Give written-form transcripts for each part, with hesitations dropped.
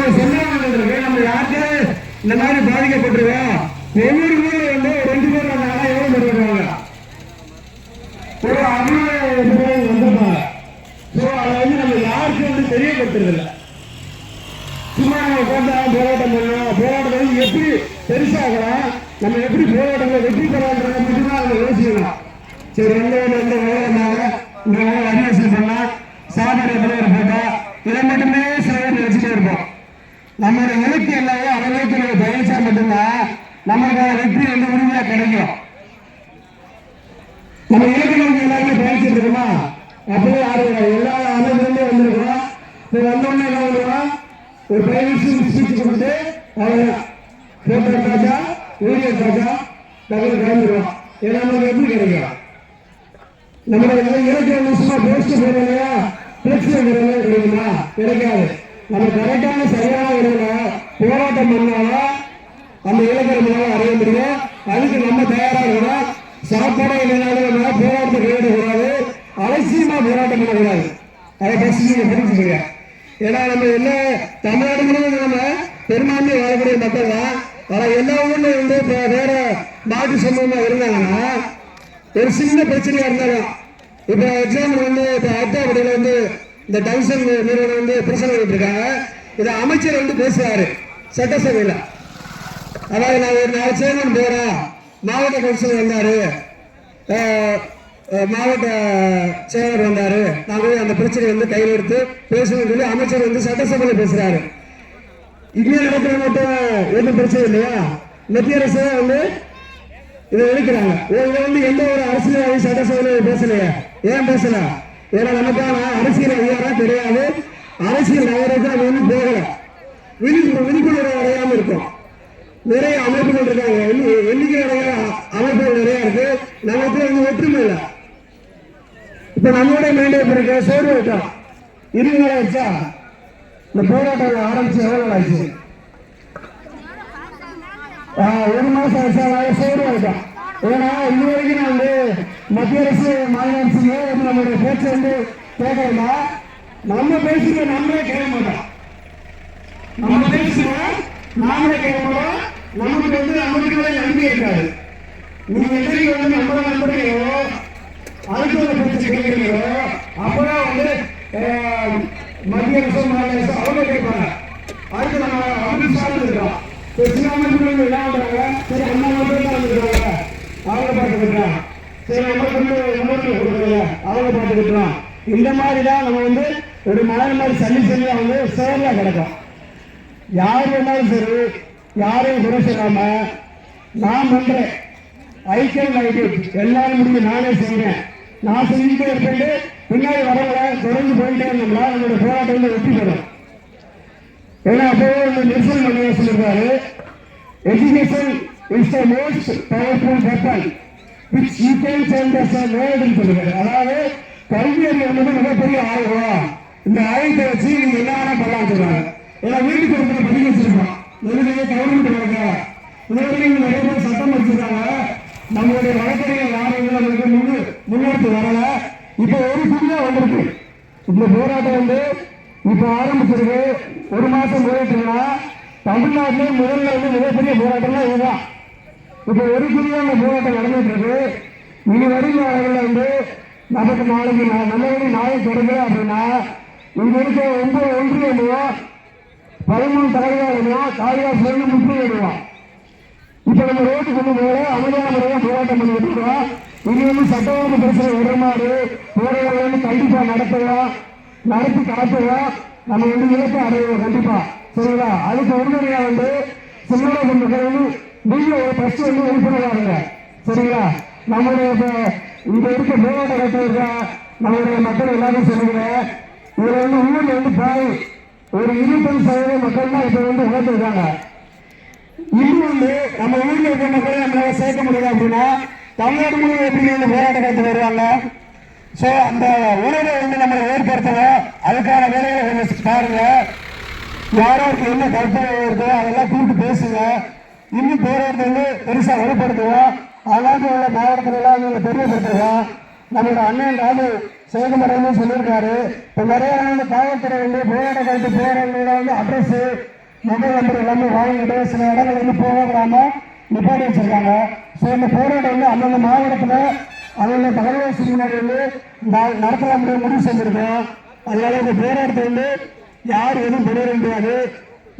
நம்மளுடைய சொந்தங்கள் இருக்கு, நம்ம யாருக்காவது இந்த மாதிரி பாதிக்கப்பட்டிருக்கோம். ஒவ்வொரு ஊர்ல வந்து 2 பேர் வந்தாங்கன்னா எவ்வளவு பேர் வருவாங்க? ஒரு 60 பேர் வந்திருப்பாங்க. அதை வந்து நம்ம யாருக்கும் வந்து தெரியப்படுத்துறதில்லை. சும்மா நம்ம உட்காந்து போராட்டம் பண்ணணும், போராட்டம் வந்து எப்படி பெருசாகலாம், நம்ம எப்படி போராட்டங்களை வெற்றி பெறான்றத மட்டும்தான் அவங்க யோசிக்கணும். சரி, எந்த வேலை இந்த அரிசி பண்ணா சாப்பாடு தலைவர் போட்டா இதை மட்டுமே சில பேர் நினைச்சுட்டே இருப்போம். நம்மளோட இலக்கு எல்லாமே அளவுக்கு நம்ம பயணிச்சா மட்டும்தான் நம்மளுக்கான வெற்றி வந்து உறுதியா கிடைக்கும். நம்ம இலக்கு எல்லாருமே பயணிச்சுட்டு இருக்கோமா? அப்படியே யாரும் எல்லா அமைப்பிலிருந்தே வந்திருக்கிறோம். இப்போ வந்தோடனே என்ன பண்ணுவோம்? ஒரு 5 நிமிஷம் ஸ்பீச் கொடுத்து அவ்வளோதான், போட்டோ காட்டா வீடியோ காட்டா தகவல் கிளம்பிடுவோம். ஏன்னா நமக்கு எப்படி கிடைக்கும்? நம்மளோட இலக்கு நிமிஷமா போஸ்ட் போடுறோம் இல்லையா, பிளக்ஸ் கிடைக்குமா? கிடைக்காது. நம்ம கரெக்டான சரியான இடத்துல போராட்டம் பண்ணாலும் அந்த இலக்கை நம்மளால அடைய முடியும். அதுக்கு நம்ம தயாரா இருக்கணும். சாப்பாடே இல்லைனாலும் நம்ம போராட்டத்தை கைவிடக்கூடாது, அலட்சியமா போராட்டம் பண்ணக்கூடாது. அதை ஃபர்ஸ்ட் நீங்க புரிஞ்சுக்கோங்க. ஏன்னா நம்ம என்ன தமிழ்நாடு முழுவதும் நம்ம பெரும்பான்மை வாழக்கூடிய மக்கள் தான். ஆனால் எல்லா ஊர்ல வந்து வேற மாட்டு சம்பவமா இருந்தாங்கன்னா ஒரு சின்ன பிரச்சனையா இருந்தாலும், இப்ப எக்ஸாம்பிள் வந்து இப்ப அட்டாப்படியில வந்து இந்த டைசன் நிறுவனம் வந்து பிரச்சனை பண்ணிட்டு இருக்காங்க. இதை அமைச்சர் வந்து பேசுறாரு சட்டசபையில. அதாவது நான் ஒரு 4 சேர்மன் போறேன், மாவட்ட கவுன்சிலர் வந்தாரு, மாவட்ட செயலர் வந்தாரு, நாங்கள் அந்த பிரச்சனையை வந்து கையில் எடுத்து பேசணும்னு சொல்லி அமைச்சர் வந்து சட்டசபையில் பேசுறாரு. இங்கே நடக்கிற மட்டும் எதுவும் பிரச்சனை இல்லையா? மத்திய அரசு வந்து இதை எடுக்கிறாங்க. இதை வந்து எந்த ஒரு அரசியல்வாதி சட்டசபையில் பேசலையா? ஏன் பேசல? ஏன்னா நமக்கான அரசியல் அதிகாரம் கிடையாது. அரசியல் நகருக்கு நம்ம ஒன்றும் போகல. விழிப்புணர்வு அடையாம இருக்கும். நிறைய அமைப்புகள் இருக்காங்க, எண்ணிக்கையுடைய அமைப்புகள் நிறைய இருக்கு. நமக்கு வந்து ஒற்றுமை இல்லை. இப்ப நம்மளோட மெயின்டைன் இருக்க சோர்வு வைட்டோம் 20 நாள் ஆயிடுச்சா? இந்த போராட்டம் ஆரம்பிச்சு எவ்வளவு நாள் ஆயிடுச்சு? 1 மாசம் ஆயிடுச்சா? சோர்வு வைட்டோம். ஏன்னா இது வரைக்கும் நான் வந்து மத்திய அரசு மாநில அரசு வந்து நம்மளுடைய பேச்சை வந்து கேட்கறோம்னா நம்ம பேசுகிற நம்மளே கேட்க மாட்டோம். நம்ம பேசுகிறோம் நாமளே கேட்க மாட்டோம். நமக்கு வந்து நமக்கு நம்பிக்கை இருக்காது. நீங்க எதிரிக்கு வந்து நம்மள நம்புறீங்களோ, அதுக்கு ஒரு பேச்சு கேட்கிறீங்களோ, அப்பதான் வந்து மத்திய அரசு மாநில அரசு அவங்க கேட்பாங்க. அதுக்கு நம்ம அப்படி சார்ந்து இருக்கோம். சின்னாமத்தில் என்ன பண்றாங்க? சரி, அண்ணா மட்டும் தான் வந்துருக்காங்க, அவங்க பார்த்துக்கிட்டோம். சரி, நம்மளுக்கு வந்து முன்னோட்டை கொடுக்குறீங்க, அவங்க பார்த்துக்கிட்டோம். இந்த மாதிரி தான் நம்ம வந்து ஒரு மணல் மாதிரி சல்லி வந்து செயலா கிடக்கும். யார் வேணாலும் சரி, யாரையும் குறை சொல்லாம நான் பண்றேன், ஐக்கியம் எல்லாரும் முடிஞ்சு நானே செய்யறேன், நான் செஞ்சுட்டே இருப்பேன். பின்னாடி வரவங்களை தொடர்ந்து போயிட்டே இருந்தோம்னா நம்மளோட போராட்டம் வந்து வெற்றி பெறும். ஏன்னா அப்போவே நெல்சன் மண்டேலா சொல்லியிருக்காரு, education is the most powerful weapon which you can send as a word ன்னு சொல்லுவாரு. அதாவது கல்வி அறிவு வந்து மிகப்பெரிய ஆயுதம். இந்த ஆயுதத்தை வச்சு நீங்க என்ன வேணா பண்ணலாம் சொல்றாங்க. ஏன்னா வீட்டுக்கு ஒருத்தர் பதிவு வச்சிருக்கோம், கவர்மெண்ட் வழக்க இன்னொரு நிறைய பேர் சட்டம் படிச்சிருக்காங்க. நம்மளுடைய வழக்கறிஞர் யாரும் நம்மளுக்கு முன்னெடுத்து வரல. இப்ப ஒரு புதிய வந்திருக்கு. இந்த போராட்டம் வந்து இப்ப ஆரம்பிச்சிருக்கு. 1 மாசம் போயிட்டுனா தமிழ்நாட்டிலே முதல்ல வந்து மிகப்பெரிய போராட்டம்னா இதுதான். இப்ப ஒரு புதிய போராட்டம் நடந்துட்டு இருக்கு. இனி வரும் நாளில் வந்து நமக்கு நாளைக்கு நல்லபடி நாளைக்கு தொடங்கல அப்படின்னா இங்க இருக்க 9 ஒன்றியமோ 13 தலைவர்களையோ காளிதாஸ் முற்று விடுவோம். இப்ப நம்ம ரோட்டு கொண்டு போல அமைதியான முறையாக போராட்டம் பண்ணிட்டு இருக்கோம். இனி வந்து சட்டமன்ற பிரச்சனை வருமாறு போராட்டம் வந்து கண்டிப்பா நடத்தி காட்டுவோம். நம்ம வந்து இலக்கை அடைவோம் கண்டிப்பா. சரிங்களா? அதுக்கு உறுதுணையா வந்து சின்னோட மக்கள் நீங்க ஃபர்ஸ்ட் வந்து உறுப்பினராக. சரிங்களா? நம்மளுடைய இங்க இருக்க போராட்ட கட்ட நம்மளுடைய மக்கள் எல்லாரும் சொல்லுகிறேன். இதுல வந்து ஊர்ல வந்து பாய் ஒரு 25% மக்கள் தான் இப்ப வந்து உணர்ந்துருக்காங்க. இன்னும் வந்து நம்ம ஊர்ல இருக்க மக்களை நம்மளால சேர்க்க முடியல அப்படின்னா தமிழ்நாடு முழுவதும் எப்படி வந்து போராட்ட கட்டு வருவாங்க. ஸோ அந்த உணர்வை வந்து நம்மளை ஏற்படுத்தணும். அதுக்கான வேலைகளை கொஞ்சம் பாருங்க. யாராருக்கு என்ன கருத்து இருக்கோ அதெல்லாம் கூப்பிட்டு பேசுங்க. இன்னும் போராட்டத்தை வந்து பெருசா வலுப்படுத்துவோம். அதனால உள்ள மாவட்டத்தில் எல்லாம் தெரியப்படுத்துவோம். நம்மளோட அண்ணன் ராமு சிவகுமார் சொல்லியிருக்காரு. இப்போ நிறைய காவல்துறை போராட கருத்து போராட அட்ரஸ் மொபைல் நம்பர் எல்லாமே வாங்கிட்டு சில இடங்கள் போகாம நிப்பாட்டி வச்சிருக்காங்க. ஸோ இந்த போராட்டம் அந்தந்த மாவட்டத்தில் அந்தந்த தகவல் வசதியினர் நடத்தலாம் முடிவு செஞ்சிருக்கோம். அதனால இந்த போராட்டத்தை யார் எதுவும் பெரிய முடியாது.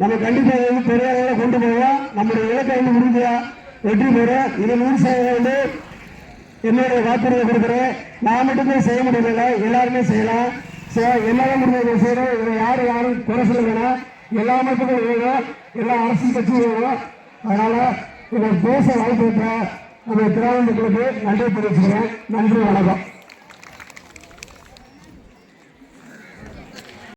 நம்ம கண்டிப்பாக பெரிய அளவில் கொண்டு போவோம். நம்முடைய இலக்கை உறுதியாக வெற்றி பெறும். இது 100% என்னுடைய வாக்குறுதியை கொடுக்குறேன். நான் மட்டுமே செய்ய முடியல, எல்லாருமே செய்யலாம். எல்லாரும் முடிஞ்ச செய்யறோம். இதை யாரும் குறை சொல்ல வேணாம். எல்லா மக்களும் வேணும், எல்லா அரசியல் கட்சியும் வேணும். அதனால இதை பேச வாய்ப்பு நம்ம கிராம மக்களுக்கு நன்றி தெரிவிச்சுக்கிறேன். நன்றி, வணக்கம்.